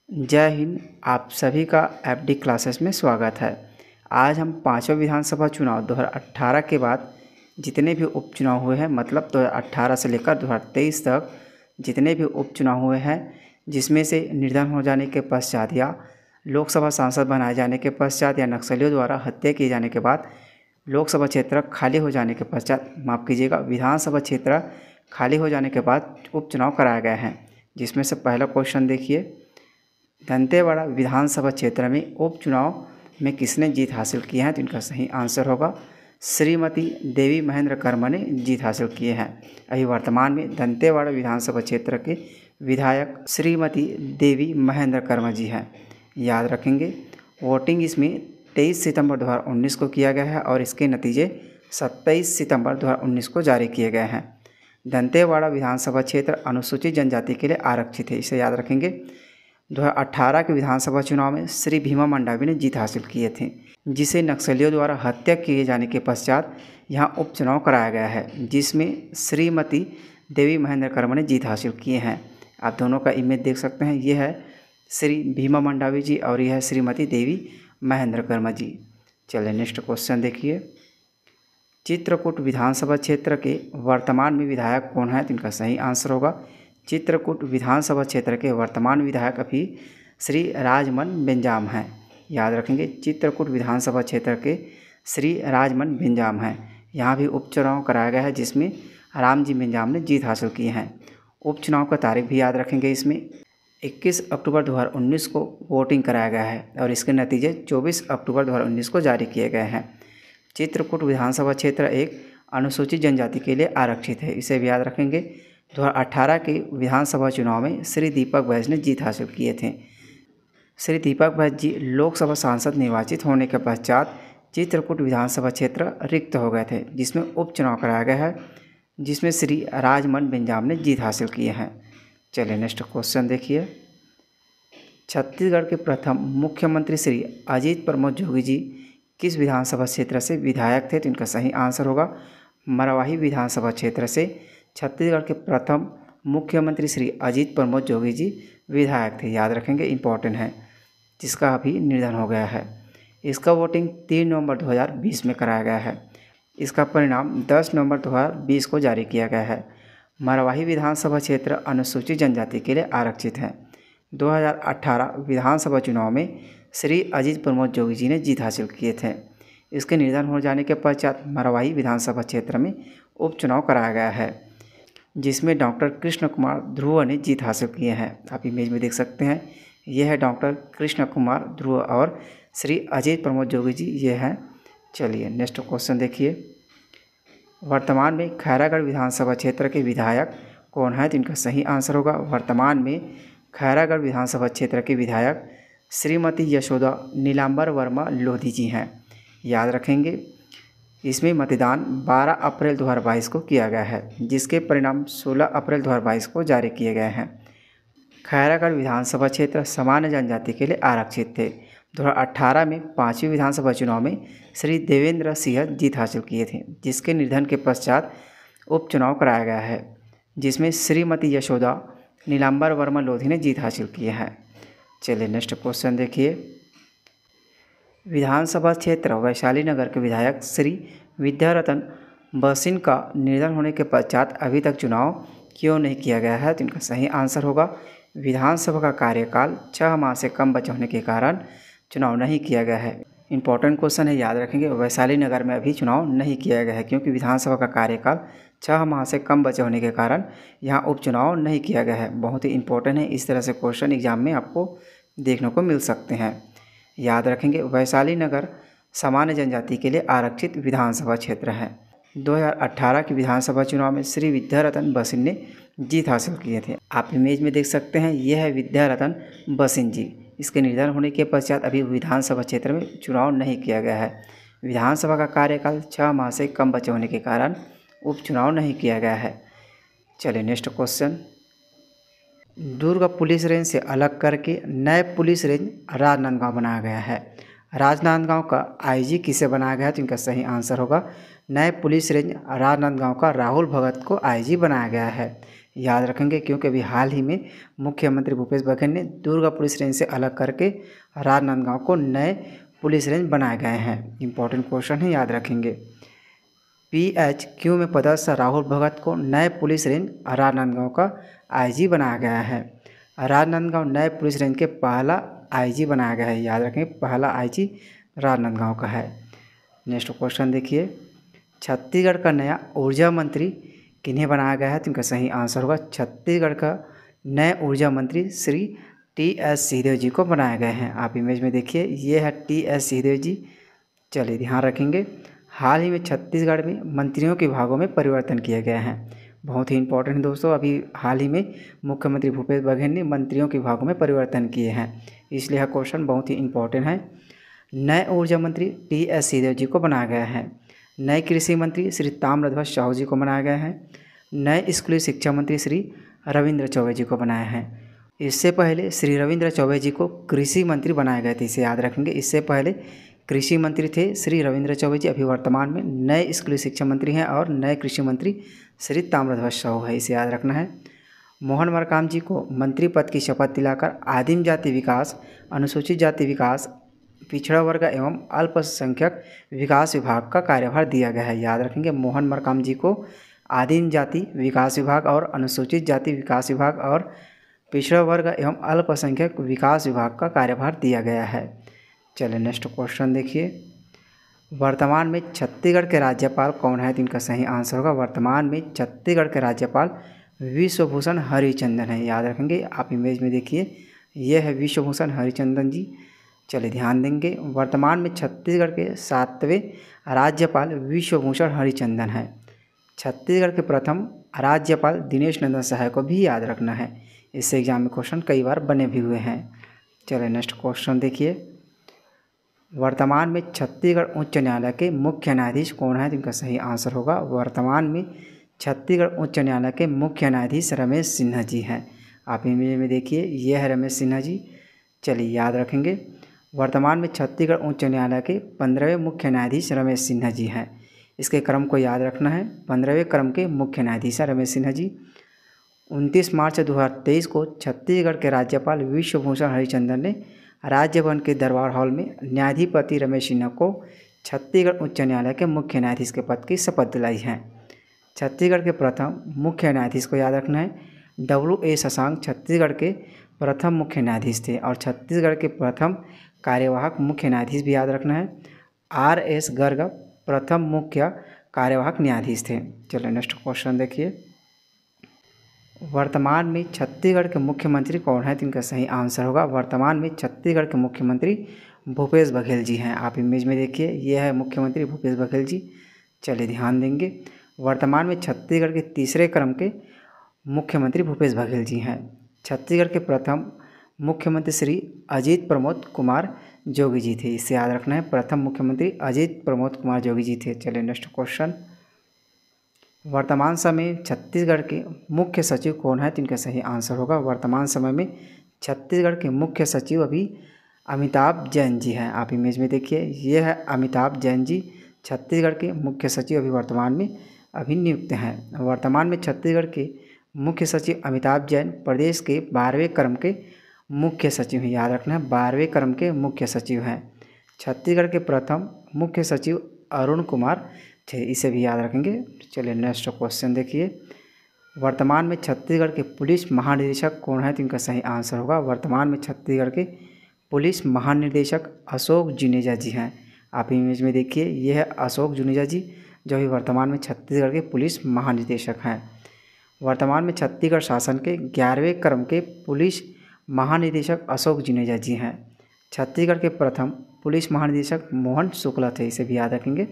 जय हिंद। आप सभी का एफडी क्लासेस में स्वागत है। आज हम पांचों विधानसभा चुनाव 2018 के बाद जितने भी उपचुनाव हुए हैं, मतलब 2018 से लेकर 2023 तक जितने भी उपचुनाव हुए हैं, जिसमें से निर्धन हो जाने के पश्चात या लोकसभा सांसद बनाए जाने के पश्चात या नक्सलियों द्वारा हत्या किए जाने के बाद लोकसभा क्षेत्र खाली हो जाने के पश्चात, माफ़ कीजिएगा, विधानसभा क्षेत्र खाली हो जाने के बाद उपचुनाव कराए गए हैं। जिसमें से पहला क्वेश्चन देखिए, दंतेवाड़ा विधानसभा क्षेत्र में उपचुनाव में किसने जीत हासिल की है? तो इनका सही आंसर होगा श्रीमती देवी महेंद्र कर्मा ने जीत हासिल किए हैं। अभी वर्तमान में दंतेवाड़ा विधानसभा क्षेत्र के विधायक श्रीमती देवी महेंद्र कर्मा जी हैं। याद रखेंगे, वोटिंग इसमें 23 सितंबर 2019 को किया गया है और इसके नतीजे 27 सितंबर 2019 को जारी किए गए हैं। दंतेवाड़ा विधानसभा क्षेत्र अनुसूचित जनजाति के लिए आरक्षित है, इसे याद रखेंगे। 2018 के विधानसभा चुनाव में श्री भीमा मंडावी ने जीत हासिल किए थे, जिसे नक्सलियों द्वारा हत्या किए जाने के पश्चात यहाँ उपचुनाव कराया गया है, जिसमें श्रीमती देवी महेंद्र कर्मा ने जीत हासिल किए हैं। आप दोनों का इमेज देख सकते हैं, ये है श्री भीमा मंडावी जी और यह है श्रीमती देवी महेंद्र कर्मा जी। चलिए नेक्स्ट क्वेश्चन देखिए, चित्रकूट विधानसभा क्षेत्र के वर्तमान में विधायक कौन है? तो इनका सही आंसर होगा चित्रकूट विधानसभा क्षेत्र के वर्तमान विधायक अभी श्री राजमन बेंजाम हैं। याद रखेंगे, चित्रकूट विधानसभा क्षेत्र के श्री राजमन बेंजाम हैं। यहाँ भी उपचुनाव कराया गया है, जिसमें राम जी बेंजाम ने जीत हासिल की है। उपचुनाव का तारीख भी याद रखेंगे, इसमें 21 अक्टूबर 2019 को वोटिंग कराया गया है और इसके नतीजे 24 अक्टूबर 2019 को जारी किए गए हैं। चित्रकूट विधानसभा क्षेत्र एक अनुसूचित जनजाति के लिए आरक्षित है, इसे भी याद रखेंगे। 2018 के विधानसभा चुनाव में श्री दीपक बैज ने जीत हासिल किए थे। श्री दीपक बैज जी लोकसभा सांसद निर्वाचित होने के पश्चात चित्रकूट विधानसभा क्षेत्र रिक्त हो गए थे, जिसमें उपचुनाव कराया गया है, जिसमें श्री राजमन बेंजाम ने जीत हासिल किए हैं। चलिए नेक्स्ट क्वेश्चन देखिए, छत्तीसगढ़ के प्रथम मुख्यमंत्री श्री अजीत प्रमोद जोगी जी किस विधानसभा क्षेत्र से विधायक थे? तो इनका सही आंसर होगा मरवाही विधानसभा क्षेत्र से छत्तीसगढ़ के प्रथम मुख्यमंत्री श्री अजीत प्रमोद जोगी जी विधायक थे। याद रखेंगे, इम्पॉर्टेंट है, जिसका अभी निधन हो गया है। इसका वोटिंग 3 नवंबर 2020 में कराया गया है। इसका परिणाम 10 नवंबर 2020 को जारी किया गया है। मरवाही विधानसभा क्षेत्र अनुसूचित जनजाति के लिए आरक्षित है। 2018 विधानसभा चुनाव में श्री अजीत प्रमोद जोगी जी ने जीत हासिल किए थे। इसके निधन हो जाने के पश्चात मरवाही विधानसभा क्षेत्र में उपचुनाव कराया गया है, जिसमें डॉक्टर कृष्ण कुमार ध्रुव ने जीत हासिल किए हैं। आप इमेज में देख सकते हैं, यह है डॉक्टर कृष्ण कुमार ध्रुव और श्री अजीत प्रमोद जोगी जी ये हैं। चलिए नेक्स्ट क्वेश्चन देखिए, वर्तमान में खैरागढ़ विधानसभा क्षेत्र के विधायक कौन है? तो इनका सही आंसर होगा वर्तमान में खैरागढ़ विधानसभा क्षेत्र के विधायक श्रीमती यशोदा नीलांबर वर्मा लोधी जी हैं। याद रखेंगे, इसमें मतदान 12 अप्रैल 2022 को किया गया है, जिसके परिणाम 16 अप्रैल 2022 को जारी किए गए हैं। खैरागढ़ विधानसभा क्षेत्र सामान्य जनजाति के लिए आरक्षित थे। 2018 में 5वीं विधानसभा चुनाव में श्री देवेंद्र सिंह जीत हासिल किए थे, जिसके निधन के पश्चात उपचुनाव कराया गया है, जिसमें श्रीमती यशोदा नीलांबर वर्मा लोधी ने जीत हासिल किए हैं। चलिए नेक्स्ट क्वेश्चन देखिए, विधानसभा क्षेत्र वैशाली नगर के विधायक श्री विद्यारतन बसिन का निधन होने के पश्चात अभी तक चुनाव क्यों नहीं किया गया है? तो इनका सही आंसर होगा विधानसभा का कार्यकाल 6 माह से कम बचे होने के कारण चुनाव नहीं किया गया है। इंपॉर्टेंट क्वेश्चन है, याद रखेंगे। वैशाली नगर में अभी चुनाव नहीं किया गया है, क्योंकि विधानसभा का कार्यकाल 6 माह से कम बचे होने के कारण यहाँ उपचुनाव नहीं किया गया है। बहुत ही इंपॉर्टेंट है, इस तरह से क्वेश्चन एग्जाम में आपको देखने को मिल सकते हैं। याद रखेंगे, वैशाली नगर सामान्य जनजाति के लिए आरक्षित विधानसभा क्षेत्र है। 2018 के विधानसभा चुनाव में श्री विद्यारतन बसिन ने जीत हासिल किए थे। आप इमेज में देख सकते हैं, यह है विद्यारतन बसिन जी। इसके निधन होने के पश्चात अभी विधानसभा क्षेत्र में चुनाव नहीं किया गया है। विधानसभा का कार्यकाल 6 माह से कम बचे होने के कारण उपचुनाव नहीं किया गया है। चलिए नेक्स्ट क्वेश्चन, दुर्ग पुलिस रेंज से अलग करके नए पुलिस रेंज राजनांदगांव बनाया गया है। राजनांदगांव का आईजी किसे बनाया गया है? तो इनका सही आंसर होगा नए पुलिस रेंज राजनांदगांव का राहुल भगत को आईजी बनाया गया है। याद रखेंगे, क्योंकि अभी हाल ही में मुख्यमंत्री भूपेश बघेल ने दुर्ग पुलिस रेंज से अलग करके राजनांदगांव को नए पुलिस रेंज बनाए गए हैं। इंपॉर्टेंट क्वेश्चन है, याद रखेंगे। PHQ में पदस्थ राहुल भगत को नए पुलिस रेंज राजनांदगांव का IG बनाया गया है। राजनांदगांव नए पुलिस रेंज के पहला IG बनाया गया है। याद रखें, पहला IG राजनांदगांव का है। नेक्स्ट क्वेश्चन देखिए, छत्तीसगढ़ का नया ऊर्जा मंत्री किन्हें बनाया गया है? तो इनका सही आंसर होगा छत्तीसगढ़ का नए ऊर्जा मंत्री श्री TS सिंहदेव जी को बनाए गए हैं। आप इमेज में देखिए, ये है TS सिंहदेव जी। चलिए ध्यान रखेंगे, हाल ही में छत्तीसगढ़ में मंत्रियों के विभागों में परिवर्तन किए गए हैं। बहुत ही इंपॉर्टेंट है दोस्तों, अभी हाल ही में मुख्यमंत्री भूपेश बघेल ने मंत्रियों के विभागों में परिवर्तन किए हैं, इसलिए यह क्वेश्चन बहुत ही इंपॉर्टेंट है। नए ऊर्जा मंत्री TS सिंहदेव जी को बनाया गया है। नए कृषि मंत्री श्री ताम्रध्वज साहू जी को बनाया गया है। नए स्कूली शिक्षा मंत्री श्री रविंद्र चौबे जी को बनाया है। इससे पहले श्री रविंद्र चौबे जी को कृषि मंत्री बनाए गए थे, इसे याद रखेंगे। इससे पहले कृषि मंत्री थे श्री रविंद्र चौबे जी, अभी वर्तमान में नए स्कूली शिक्षा मंत्री हैं, और नए कृषि मंत्री श्री ताम्रध्वज साहू है, इसे याद रखना है। मोहन मरकाम जी को मंत्री पद की शपथ दिलाकर आदिम जाति विकास, अनुसूचित जाति विकास, पिछड़ा वर्ग एवं अल्पसंख्यक विकास विभाग का कार्यभार दिया गया है। याद रखेंगे, मोहन मरकाम जी को आदिम जाति विकास विभाग और अनुसूचित जाति विकास विभाग और पिछड़ा वर्ग एवं अल्पसंख्यक विकास विभाग का कार्यभार दिया गया है। चलिए नेक्स्ट क्वेश्चन देखिए, वर्तमान में छत्तीसगढ़ के राज्यपाल कौन है? तो इनका सही आंसर होगा वर्तमान में छत्तीसगढ़ के राज्यपाल विश्वभूषण हरिचंदन है। याद रखेंगे, आप इमेज में देखिए, ये है विश्वभूषण हरिचंदन जी। चलिए ध्यान देंगे, वर्तमान में छत्तीसगढ़ के 7वें राज्यपाल विश्वभूषण हरिचंदन है। छत्तीसगढ़ के प्रथम राज्यपाल दिनेश नंदन सहाय को भी याद रखना है, इससे एग्जाम में क्वेश्चन कई बार बने भी हुए हैं। चलिए नेक्स्ट क्वेश्चन देखिए, वर्तमान में छत्तीसगढ़ उच्च न्यायालय के मुख्य न्यायाधीश कौन है? तो इनका सही आंसर होगा वर्तमान में छत्तीसगढ़ उच्च न्यायालय के मुख्य न्यायाधीश रमेश सिन्हा जी हैं। आप इमेज में देखिए, ये है रमेश सिन्हा जी। चलिए याद रखेंगे, वर्तमान में छत्तीसगढ़ उच्च न्यायालय के 15वें मुख्य न्यायाधीश रमेश सिन्हा जी हैं। इसके क्रम को याद रखना है, 15वें क्रम के मुख्य न्यायाधीश हैं रमेश सिन्हा जी। 29 मार्च 2023 को छत्तीसगढ़ के राज्यपाल विश्वभूषण हरिचंदन ने राज्यभवन के दरबार हॉल में न्यायाधिपति रमेश सिन्हा को छत्तीसगढ़ उच्च न्यायालय के मुख्य न्यायाधीश के पद की शपथ दिलाई है। छत्तीसगढ़ के प्रथम मुख्य न्यायाधीश को याद रखना है, WA शशांक छत्तीसगढ़ के प्रथम मुख्य न्यायाधीश थे, और छत्तीसगढ़ के प्रथम कार्यवाहक मुख्य न्यायाधीश भी याद रखना है, RS गर्ग प्रथम मुख्य कार्यवाहक न्यायाधीश थे। चलिए नेक्स्ट क्वेश्चन देखिए, वर्तमान में छत्तीसगढ़ के मुख्यमंत्री कौन है? तो इनका सही आंसर होगा वर्तमान में छत्तीसगढ़ के मुख्यमंत्री भूपेश बघेल जी हैं। आप इमेज में देखिए, ये है मुख्यमंत्री भूपेश बघेल जी। चलिए ध्यान देंगे, वर्तमान में छत्तीसगढ़ के तीसरे क्रम के मुख्यमंत्री भूपेश बघेल जी हैं। छत्तीसगढ़ के प्रथम मुख्यमंत्री श्री अजीत प्रमोद कुमार जोगी जी थे, इसे याद रखना है, प्रथम मुख्यमंत्री अजीत प्रमोद कुमार जोगी जी थे। चलिए नेक्स्ट क्वेश्चन, वर्तमान समय में छत्तीसगढ़ के मुख्य सचिव कौन है? तो इनका सही आंसर होगा वर्तमान समय में छत्तीसगढ़ के मुख्य सचिव अभी अमिताभ जैन जी हैं। आप इमेज में देखिए, ये है अमिताभ जैन जी, छत्तीसगढ़ के मुख्य सचिव अभी वर्तमान में अभी नियुक्त हैं। वर्तमान में छत्तीसगढ़ के मुख्य सचिव अमिताभ जैन प्रदेश के 12वें क्रम के मुख्य सचिव हैं। याद रखना है, 12वें क्रम के मुख्य सचिव हैं। छत्तीसगढ़ के प्रथम मुख्य सचिव अरुण कुमार थे, इसे भी याद रखेंगे। चलिए नेक्स्ट क्वेश्चन देखिए, वर्तमान में छत्तीसगढ़ के पुलिस महानिदेशक कौन है? तो इनका सही आंसर होगा वर्तमान में छत्तीसगढ़ के पुलिस महानिदेशक अशोक जुनेजा जी हैं। आप इमेज में देखिए, ये है अशोक जुनेजा जी, जो अभी वर्तमान में छत्तीसगढ़ के पुलिस महानिदेशक हैं। वर्तमान में छत्तीसगढ़ शासन के 11वें क्रम के पुलिस महानिदेशक अशोक जुनेजा जी हैं। छत्तीसगढ़ के प्रथम पुलिस महानिदेशक मोहन शुक्ला थे, इसे भी याद रखेंगे।